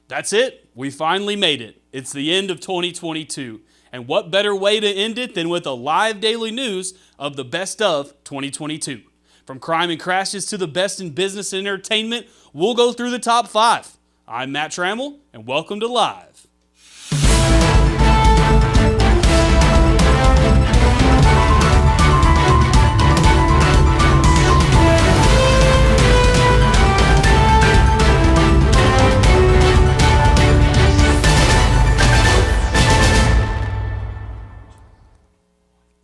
That's it. We finally made it. It's the end of 2022. And what better way to end it than with a live daily news of the best of 2022. From crime and crashes to the best in business and entertainment, we'll go through the top 5. I'm Matt Trammell, and welcome to Live.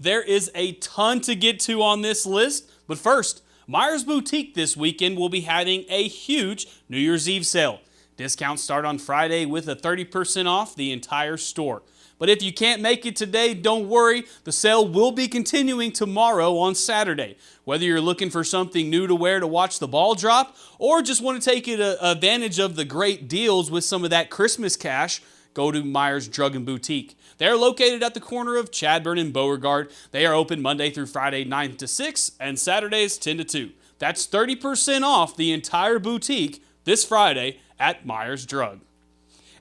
There is a ton to get to on this list, but first, Meijer's Boutique this weekend will be having a huge New Year's Eve sale. Discounts start on Friday with a 30% off the entire store. But if you can't make it today, don't worry, the sale will be continuing tomorrow on Saturday. Whether you're looking for something new to wear to watch the ball drop, or just want to take advantage of the great deals with some of that Christmas cash, go to Meijer's Drug and Boutique. They are located at the corner of Chadbourne and Beauregard. They are open Monday through Friday 9 to 6 and Saturdays 10 to 2. That's 30% off the entire boutique this Friday at Meijer's Drug.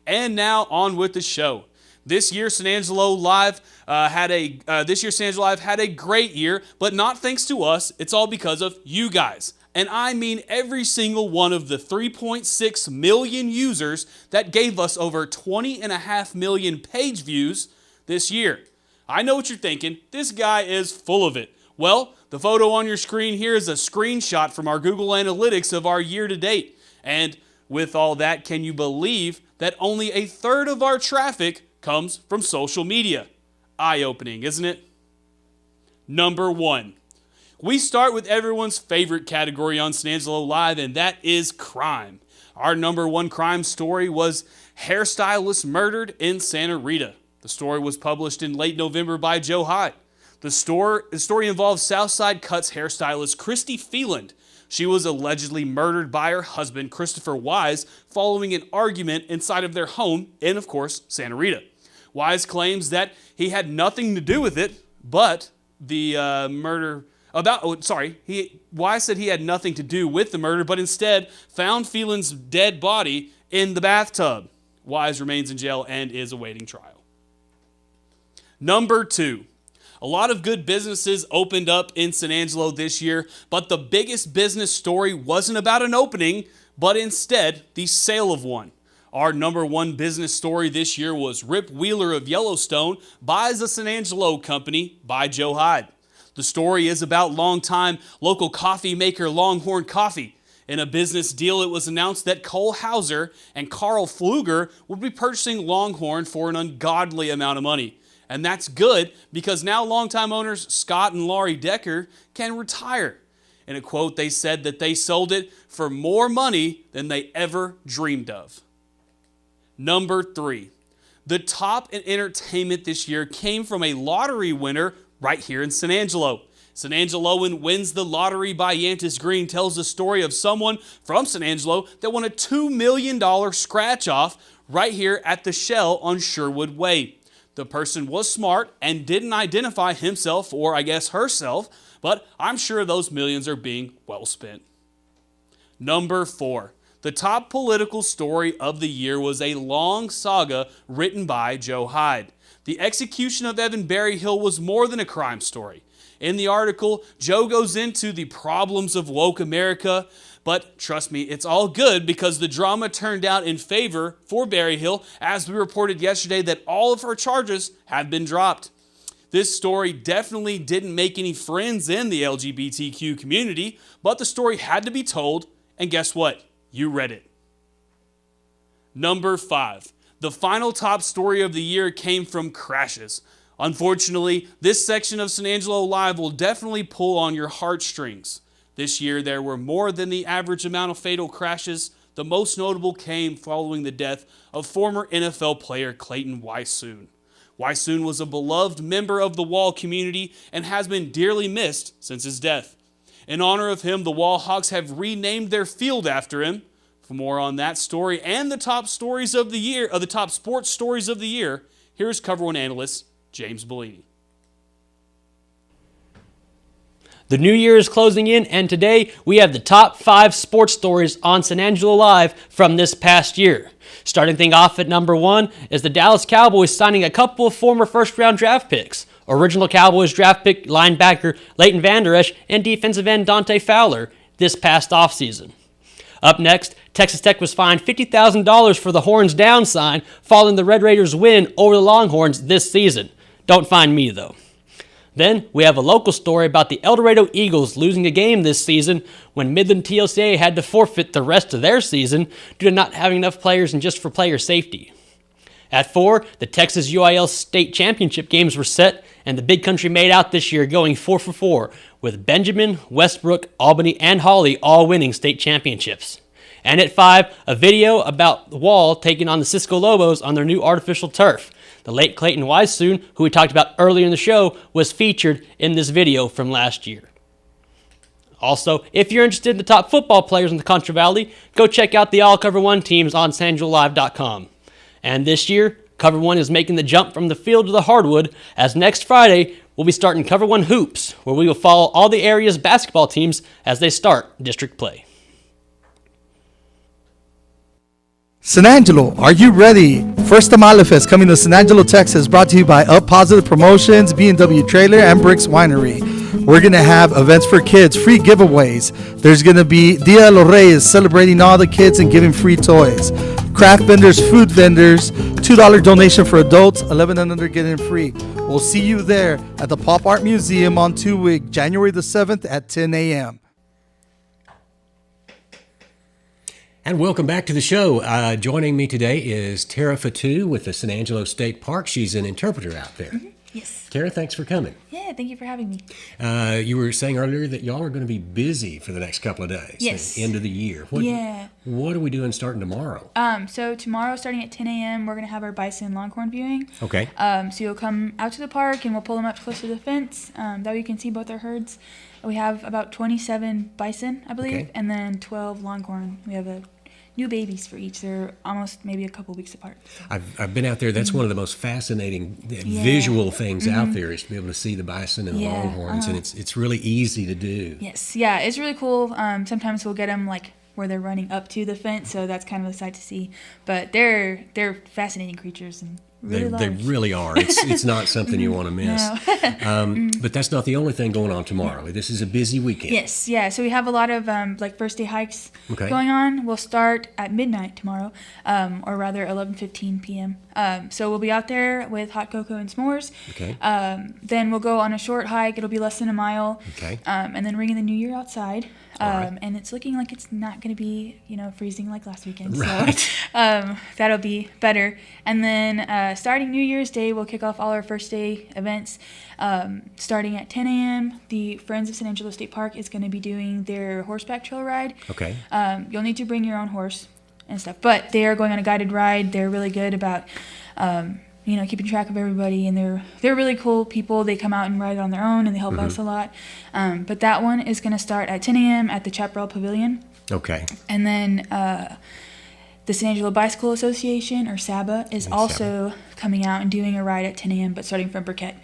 And now on with the show. This year San Angelo Live had a great year, but not thanks to us. It's all because of you guys. And I mean every single one of the 3.6 million users that gave us over 20.5 million page views this year. I know what you're thinking. This guy is full of it. Well, the photo on your screen here is a screenshot from our Google Analytics of our year to date. And with all that, can you believe that only a third of our traffic comes from social media? Eye-opening, isn't it? Number 1. We start with everyone's favorite category on San Angelo Live, and that is crime. Our number 1 crime story was hairstylist murdered in Santa Rita. The story was published in late November by Joe Hyde. The story involves Southside Cuts hairstylist Christy Phelan. She was allegedly murdered by her husband, Christopher Wise, following an argument inside of their home in, of course, Santa Rita. Wise claims that he had nothing to do with it, but the Wise said he had nothing to do with the murder, but instead found Phelan's dead body in the bathtub. Wise remains in jail and is awaiting trial. Number 2. A lot of good businesses opened up in San Angelo this year, but the biggest business story wasn't about an opening, but instead the sale of one. Our number 1 business story this year was Rip Wheeler of Yellowstone buys a San Angelo company by Joe Hyde. The story is about longtime local coffee maker Longhorn Coffee. In a business deal, it was announced that Cole Hauser and Carl Pfluger would be purchasing Longhorn for an ungodly amount of money. And that's good because now longtime owners Scott and Laurie Decker can retire. In a quote, they said that they sold it for more money than they ever dreamed of. Number 3. The top in entertainment this year came from a lottery winner right here in San Angelo. San Angeloan Wins the Lottery by Yantis Green tells the story of someone from San Angelo that won a $2 million scratch-off right here at the Shell on Sherwood Way. The person was smart and didn't identify himself or I guess herself, but I'm sure those millions are being well spent. Number 4. The top political story of the year was a long saga written by Joe Hyde. The execution of Evan Berryhill was more than a crime story. In the article, Joe goes into the problems of woke America, but trust me, it's all good because the drama turned out in favor for Berryhill, as we reported yesterday that all of her charges have been dropped. This story definitely didn't make any friends in the LGBTQ community, but the story had to be told, and guess what? You read it. Number 5. The final top story of the year came from crashes. Unfortunately, this section of San Angelo Live will definitely pull on your heartstrings. This year, there were more than the average amount of fatal crashes. The most notable came following the death of former NFL player Clayton Weisoon. Weisoon was a beloved member of the Wall community and has been dearly missed since his death. In honor of him, the Wall Hawks have renamed their field after him. For more on that story and the top stories of the year, the top sports stories of the year, here's Cover One analyst James Bellini. The new year is closing in, and today we have the top 5 sports stories on San Angelo Live from this past year. Starting things off at number 1 is the Dallas Cowboys signing a couple of former first-round draft picks. Original Cowboys draft pick linebacker Leighton Vander Esch and defensive end Dante Fowler this past offseason. Up next, Texas Tech was fined $50,000 for the Horns down sign following the Red Raiders' win over the Longhorns this season. Don't find me, though. Then, we have a local story about the El Dorado Eagles losing a game this season when Midland TLCA had to forfeit the rest of their season due to not having enough players and just for player safety. At 4, the Texas UIL State Championship games were set, and the Big Country made out this year going 4 for 4, with Benjamin, Westbrook, Albany, and Hawley all winning state championships. And at 5, a video about the Wall taking on the Cisco Lobos on their new artificial turf. The late Clayton Wisesoon, who we talked about earlier in the show, was featured in this video from last year. Also, if you're interested in the top football players in the Contra Valley, go check out the All Cover One teams on SanAngeloLive.com. And this year, Cover One is making the jump from the field to the hardwood, as next Friday, we'll be starting Cover One Hoops, where we will follow all the area's basketball teams as they start district play. San Angelo, are you ready? First Tamale Fest coming to San Angelo, Texas, brought to you by Up Positive Promotions, B&W Trailer, and Bricks Winery. We're going to have events for kids, free giveaways. There's going to be Dia de los Reyes, celebrating all the kids and giving free toys. Craft vendors, food vendors, $2 donation for adults, 11 and under getting free. We'll see you there at the Pop Art Museum on 2 week, January the 7th at 10 a.m. And welcome back to the show. Joining me today is Tara Fattouh with the San Angelo State Park. She's an interpreter out there. Mm-hmm. Yes. Tara, thanks for coming. Yeah, thank you for having me. You were saying earlier that y'all are going to be busy for the next couple of days. Yes. End of the year. Yeah. What are we doing starting tomorrow? So tomorrow, starting at 10 a.m., we're going to have our bison longhorn viewing. Okay. So you'll come out to the park, and we'll pull them up close to the fence. That way you can see both our herds. We have about 27 bison, I believe, Okay. and then 12 longhorn. We have new babies for each. They're almost maybe a couple weeks apart. I've been out there. That's one of the most fascinating visual things out there, is to be able to see the bison and the longhorns, and it's really easy to do. Yes, yeah, it's really cool. Sometimes we'll get them like where they're running up to the fence, so that's kind of a sight to see. But they're fascinating creatures and really They really are. It's not something you want to miss. No. But that's not the only thing going on tomorrow. Yeah. This is a busy weekend. Yes, yeah. So we have a lot of like first day hikes going on. We'll start at midnight tomorrow, or rather 11:15 p.m. So we'll be out there with hot cocoa and s'mores. Okay. Then we'll go on a short hike. It'll be less than a mile. Okay. And then ring in the new year outside. Right. And it's looking like it's not going to be, freezing like last weekend. Right. So that'll be better. And then starting New Year's Day, we'll kick off all our first day events. Starting at 10 a.m., the Friends of San Angelo State Park is going to be doing their horseback trail ride. Okay. You'll need to bring your own horse and stuff. But they are going on a guided ride. They're really good about keeping track of everybody, and they're really cool people. They come out and ride on their own, and they help us a lot. But that one is going to start at 10 a.m. at the Chaparral Pavilion. Okay. And then the San Angelo Bicycle Association, or SABA, is also coming out and doing a ride at 10 a.m., but starting from Burkett.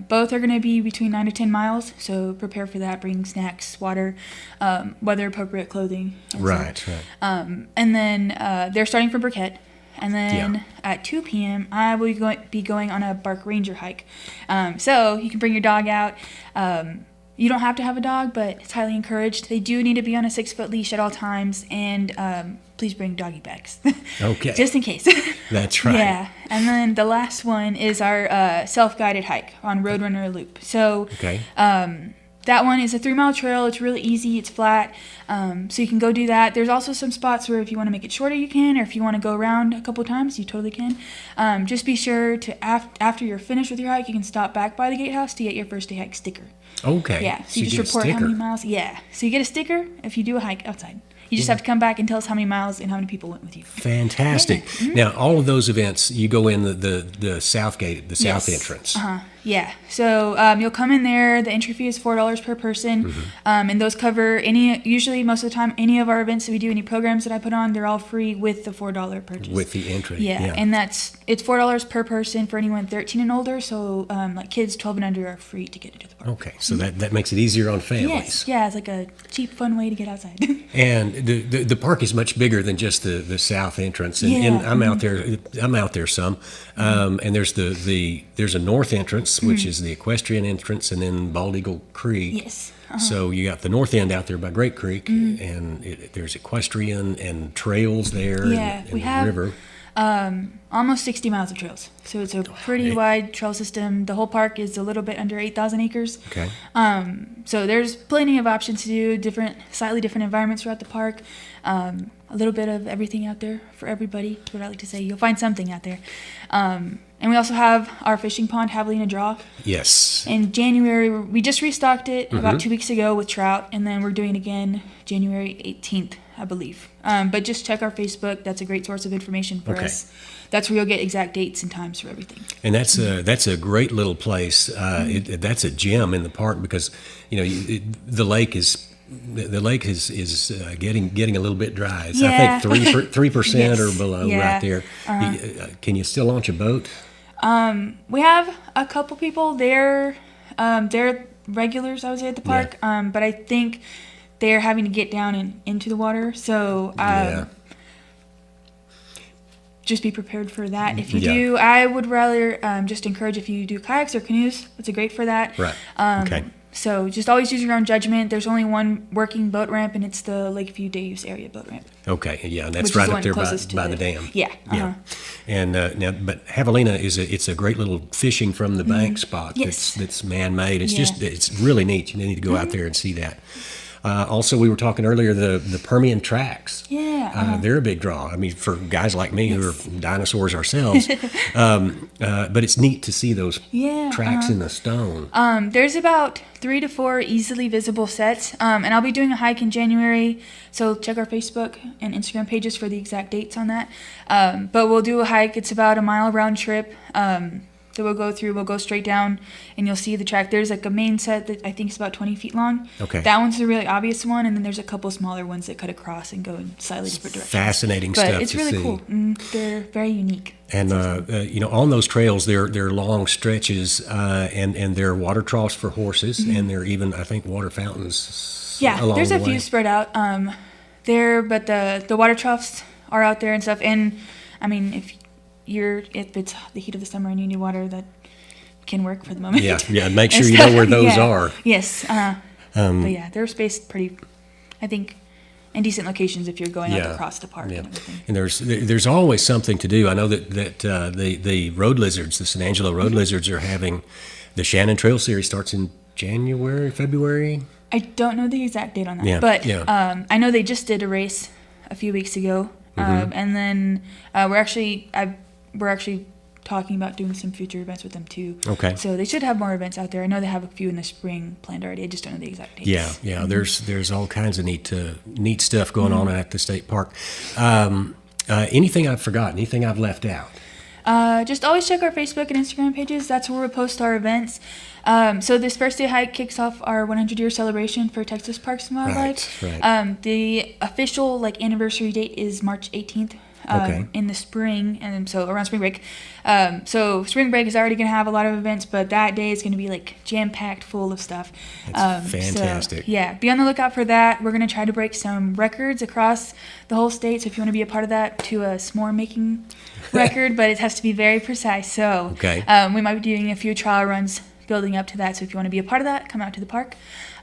Both are going to be between 9 to 10 miles, so prepare for that. Bring snacks, water, weather-appropriate clothing. Right. And then they're starting from Burkett. And then at 2 p.m., I will be going on a Bark Ranger hike. So you can bring your dog out. You don't have to have a dog, but it's highly encouraged. They do need to be on a 6-foot leash at all times, and please bring doggy bags. Okay. Just in case. That's right. Yeah. And then the last one is our self-guided hike on Roadrunner Loop. So that one is a 3-mile trail. It's really easy. It's flat. So you can go do that. There's also some spots where if you want to make it shorter, you can, or if you want to go around a couple times, you totally can. Just be sure to, after you're finished with your hike, you can stop back by the gatehouse to get your first day hike sticker. Okay. Yeah. So you just report how many miles. Yeah. So you get a sticker if you do a hike outside. You just have to come back and tell us how many miles and how many people went with you. Fantastic. Yeah. Mm-hmm. Now, all of those events, you go in the south gate, the south entrance. Yeah. So you'll come in there. The entry fee is $4 per person. And those cover usually most of the time, any of our events that we do, any programs that I put on, they're all free with the $4 purchase. With the entry. Yeah. And it's $4 per person for anyone 13 and older. So like kids 12 and under are free to get into the park. Okay. So that makes it easier on families. Yes, yeah, it's like a cheap, fun way to get outside. And the park is much bigger than just the south entrance. And, Yeah. and I'm out there. I'm out there some. And there's there's a north entrance, which is the equestrian entrance, and then Bald Eagle Creek. Yes. So you got the north end out there by Great Creek, and there's equestrian and trails there. Yeah, and we the have river. almost 60 miles of trails. So it's a pretty wide trail system. The whole park is a little bit under 8,000 acres. Okay. So there's plenty of options to do, slightly different environments throughout the park. A little bit of everything out there for everybody. What I like to say, you'll find something out there. And we also have our fishing pond, Javelina Draw. Yes. In January, we just restocked it about 2 weeks ago with trout, and then we're doing it again January 18th, I believe. But just check our Facebook. That's a great source of information for us. That's where you'll get exact dates and times for everything. And that's a great little place. That's a gem in the park because the lake is getting a little bit dry. It's, Yeah. I think 3% Yes. or below Yeah. right there. Can you still launch a boat? We have a couple people there. They're regulars, I would say, at the park. But I think they're having to get down and into the water. So just be prepared for that. If you do, I would rather just encourage if you do kayaks or canoes. It's great for that. Right. Okay. So just always use your own judgment. There's only one working boat ramp, and it's the Lakeview Day Use Area boat ramp. Okay, yeah, and Which that's is right the up one there closest to by the dam. Yeah. Yeah. And now, but Javelina it's a great little fishing from the bank spot. Yes. That's man-made. It's Yeah. it's really neat. You need to go out there and see that. Also, we were talking earlier the Permian tracks. Yeah. They're a big draw. I mean, for guys like me who are dinosaurs ourselves. But it's neat to see those tracks in the stone. There's about 3 to 4 easily visible sets, and I'll be doing a hike in January, so check our Facebook and Instagram pages for the exact dates on that. But we'll do a hike. It's about a mile round trip that we'll go through. We'll go straight down, and you'll see the track. There's like a main set that I think is about 20 feet long. Okay. That one's the really obvious one, and then there's a couple smaller ones that cut across and go in slightly different directions. Fascinating But stuff it's to really see. cool. They're very unique. And on those trails, they're long stretches, and there are water troughs for horses, and there are even, I think, water fountains. Yeah, along there's the a few way. spread out there, but the water troughs are out there and stuff. And I mean, if it's the heat of the summer and you need water, that can work for the moment. Yeah. Make sure And you know stuff. where those Yeah. are. Yes. But yeah, they're spaced pretty, I think, in decent locations if you're going up across the park Yeah. and everything. And there's always something to do. I know that the road lizards, the San Angelo road lizards, are having the Shannon Trail Series starts in January, February. I don't know the exact date on that, Yeah, but yeah. I know they just did a race a few weeks ago, and then we're actually talking about doing some future events with them too. Okay. So they should have more events out there. I know they have a few in the spring planned already. I just don't know the exact dates. Yeah. There's all kinds of neat stuff going on at the state park. Anything I've forgotten? Anything I've left out? Just always check our Facebook and Instagram pages. That's where we post our events. So this first day hike kicks off our 100-year celebration for Texas Parks and Wildlife. Right. The official anniversary date is March 18th. In the spring, and so around spring break. So spring break is already going to have a lot of events, but that day is going to be jam-packed full of stuff. That's fantastic. So, yeah, be on the lookout for that. We're going to try to break some records across the whole state. So if you want to be a part of that, to a s'more making record, but it has to be very precise. So we might be doing a few trial runs building up to that. So if you want to be a part of that, come out to the park.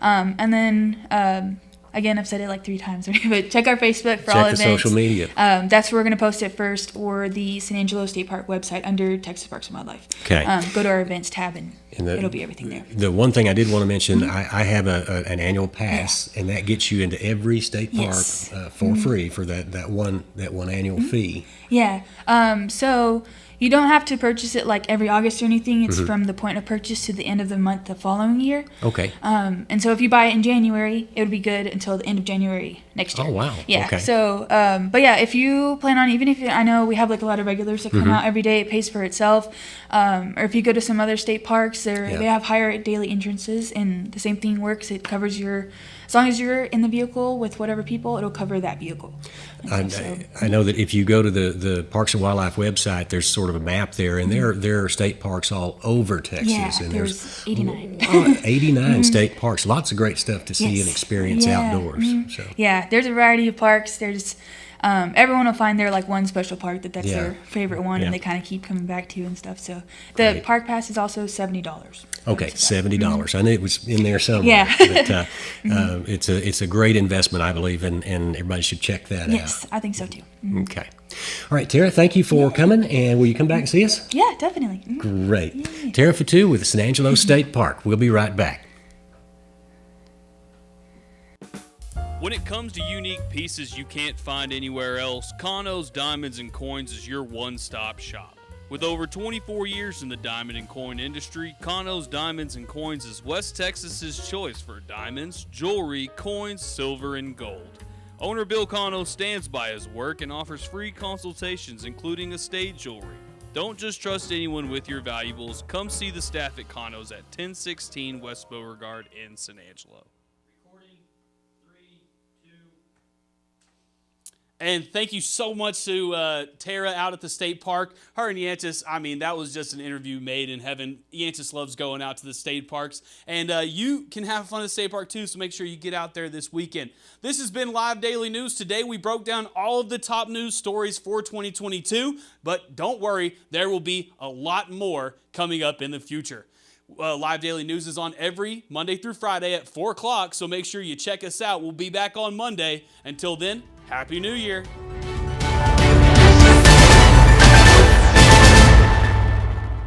And then again, I've said it 3 times already, but check our Facebook for all events. Check the social media. That's where we're going to post it first, or the San Angelo State Park website under Texas Parks and Wildlife. Okay. Go to our events tab, and it'll be everything there. The one thing I did want to mention, I have an annual pass, and that gets you into every state park for free for that one annual fee. Yeah. So you don't have to purchase it every August or anything. It's from the point of purchase to the end of the month the following year. Okay. And so if you buy it in January, it would be good until the end of January next year. Oh, wow. Yeah. Okay. So, but yeah, if you plan on, even if I know we have a lot of regulars that come out every day, it pays for itself. Or if you go to some other state parks, they have higher daily entrances, and the same thing works. It covers as long as you're in the vehicle with whatever people, it'll cover that vehicle. I know that if you go to the Parks and Wildlife website, there's sort sort of a map there, and there are state parks all over Texas. Yeah, and there's 89. 89 state parks. Lots of great stuff to see and Yes. experience Yeah. outdoors. So. Yeah, there's a variety of parks. There's everyone will find their like one special park that's Yeah. their favorite one, Yeah. and they kind of keep coming back to and stuff. So the Great. park pass is also $70. Okay, $70. I knew it was in there somewhere. Yeah. But, it's a great investment, I believe, and everybody should check that Yes, I think so too. out. Okay. All right, Tara, thank you for coming, and will you come back and see us? Yeah, definitely. Great. Tara Fattouh with the San Angelo State Park. We'll be right back. When it comes to unique pieces you can't find anywhere else, Kano's Diamonds and Coins is your one-stop shop. With over 24 years in the diamond and coin industry, Kano's Diamonds and Coins is West Texas's choice for diamonds, jewelry, coins, silver, and gold. Owner Bill Kano stands by his work and offers free consultations, including estate jewelry. Don't just trust anyone with your valuables. Come see the staff at Kano's at 1016 West Beauregard in San Angelo. And thank you so much to Tara out at the state park. Her and Yantis, I mean, that was just an interview made in heaven. Yantis loves going out to the state parks. And you can have fun at the state park too, so make sure you get out there this weekend. This has been Live Daily News. Today we broke down all of the top news stories for 2022. But don't worry, there will be a lot more coming up in the future. Live Daily News is on every Monday through Friday at 4 o'clock, so make sure you check us out. We'll be back on Monday. Until then, Happy New Year.